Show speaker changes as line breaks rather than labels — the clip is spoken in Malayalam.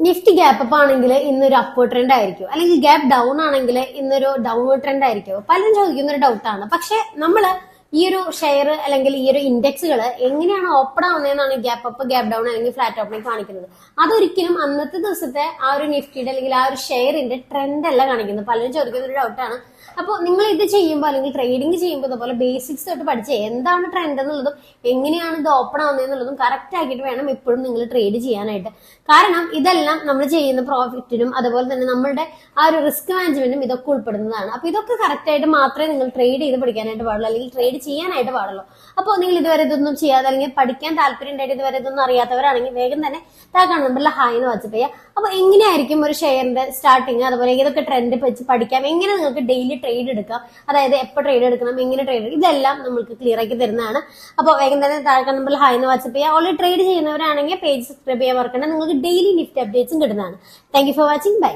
നിഫ്റ്റി ഗ്യാപ്പ് അപ്പ് ആണെങ്കിൽ ഇന്നൊരു അപ്വേർഡ് ട്രെൻഡ് ആയിരിക്കും, അല്ലെങ്കിൽ ഗ്യാപ്പ് ഡൗൺ ആണെങ്കിൽ ഇന്നൊരു ഡൗൺവേർഡ് ട്രെൻഡ് ആയിരിക്കും. പലരും ചോദിക്കുന്ന ഒരു ഡൗട്ടാണ്. പക്ഷെ നമ്മള് ഈ ഒരു ഷെയർ അല്ലെങ്കിൽ ഈ ഒരു ഇൻഡെക്സുകൾ എങ്ങനെയാണ് ഓപ്പൺ ആവുന്നതെന്നാണ് ഗ്യാപ്പ് അപ്പ്, ഗ്യാപ്പ് ഡൗൺ അല്ലെങ്കിൽ ഫ്ലാറ്റ് ഓപ്പണിംഗ് കാണിക്കുന്നത്. അതൊരിക്കലും അന്നത്തെ ദിവസത്തെ ആ ഒരു നിഫ്റ്റിയുടെ അല്ലെങ്കിൽ ആ ഒരു ഷെയറിന്റെ ട്രെൻഡ് അല്ല കാണിക്കുന്നത്. പലരും ചോദിക്കുന്ന ഒരു ഡൗട്ടാണ്. അപ്പോൾ നിങ്ങൾ ഇത് ചെയ്യുമ്പോൾ അല്ലെങ്കിൽ ട്രേഡിംഗ് ചെയ്യുമ്പോൾ ഇതുപോലെ ബേസിക്സ് തൊട്ട് പഠിച്ച് എന്താണ് ട്രെൻഡ് എന്നുള്ളതും എങ്ങനെയാണ് ഇത് ഓപ്പൺ ആവുന്നതെന്നുള്ളതും കറക്റ്റ് ആക്കിയിട്ട് വേണം എപ്പോഴും നിങ്ങൾ ട്രേഡ് ചെയ്യാനായിട്ട്. കാരണം ഇതെല്ലാം നമ്മൾ ചെയ്യുന്ന പ്രോഫിറ്റിനും അതുപോലെ തന്നെ നമ്മളുടെ ആ ഒരു റിസ്ക് മാനേജ്മെന്റും ഇതൊക്കെ ഉൾപ്പെടുന്നതാണ്. അപ്പൊ ഇതൊക്കെ കറക്റ്റ് ആയിട്ട് മാത്രമേ നിങ്ങൾ ട്രേഡ് ചെയ്ത് പഠിക്കാനായിട്ട് പാടുള്ളൂ, അല്ലെങ്കിൽ ട്രേഡ് ചെയ്യാനായിട്ട് പാടുള്ളൂ. അപ്പോൾ നിങ്ങൾ ഇതുവരെ ഇതൊന്നും ചെയ്യാതെ അല്ലെങ്കിൽ പഠിക്കാൻ താല്പര്യം ഉണ്ടായിട്ട് ഇതുവരെ ഇതൊന്നും അറിയാത്തവരാണെങ്കിൽ വേഗം തന്നെ താഴെ നമ്പറിൽ ഹായ് എന്ന് വാട്സ്ആപ്പ് ചെയ്യുക. അപ്പൊ എങ്ങനെയായിരിക്കും ഒരു ഷെയറിന്റെ സ്റ്റാർട്ടിങ്, അതുപോലെ ഏതൊക്കെ ട്രെൻഡ് വെച്ച് പഠിക്കാം, എങ്ങനെ നിങ്ങൾക്ക് ഡെയിലി ട്രേഡ് എടുക്കാം, അതായത് എപ്പോൾ ട്രേഡ് എടുക്കണം, എങ്ങനെ ട്രേഡ് എടുക്കണം, ഇതെല്ലാം നമ്മൾക്ക് ക്ലിയർ ആക്കി തരുന്നതാണ്. അപ്പോൾ വേഗം തന്നെ താഴെ നമ്പറിൽ ഹായ് എന്ന് വാട്സ്ആപ്പ് ചെയ്യുക. ഓൾറെഡി ട്രേഡ് ചെയ്യുന്നവരാണെങ്കിൽ പേജ് സബ്സ്ക്രൈബ് ചെയ്യാൻ മറക്കണ്ട. നിങ്ങൾക്ക് ഡെയിലി നിഫ്റ്റി അപ്ഡേറ്റ്സും കിട്ടുന്നതാണ്. Thank you for watching. By.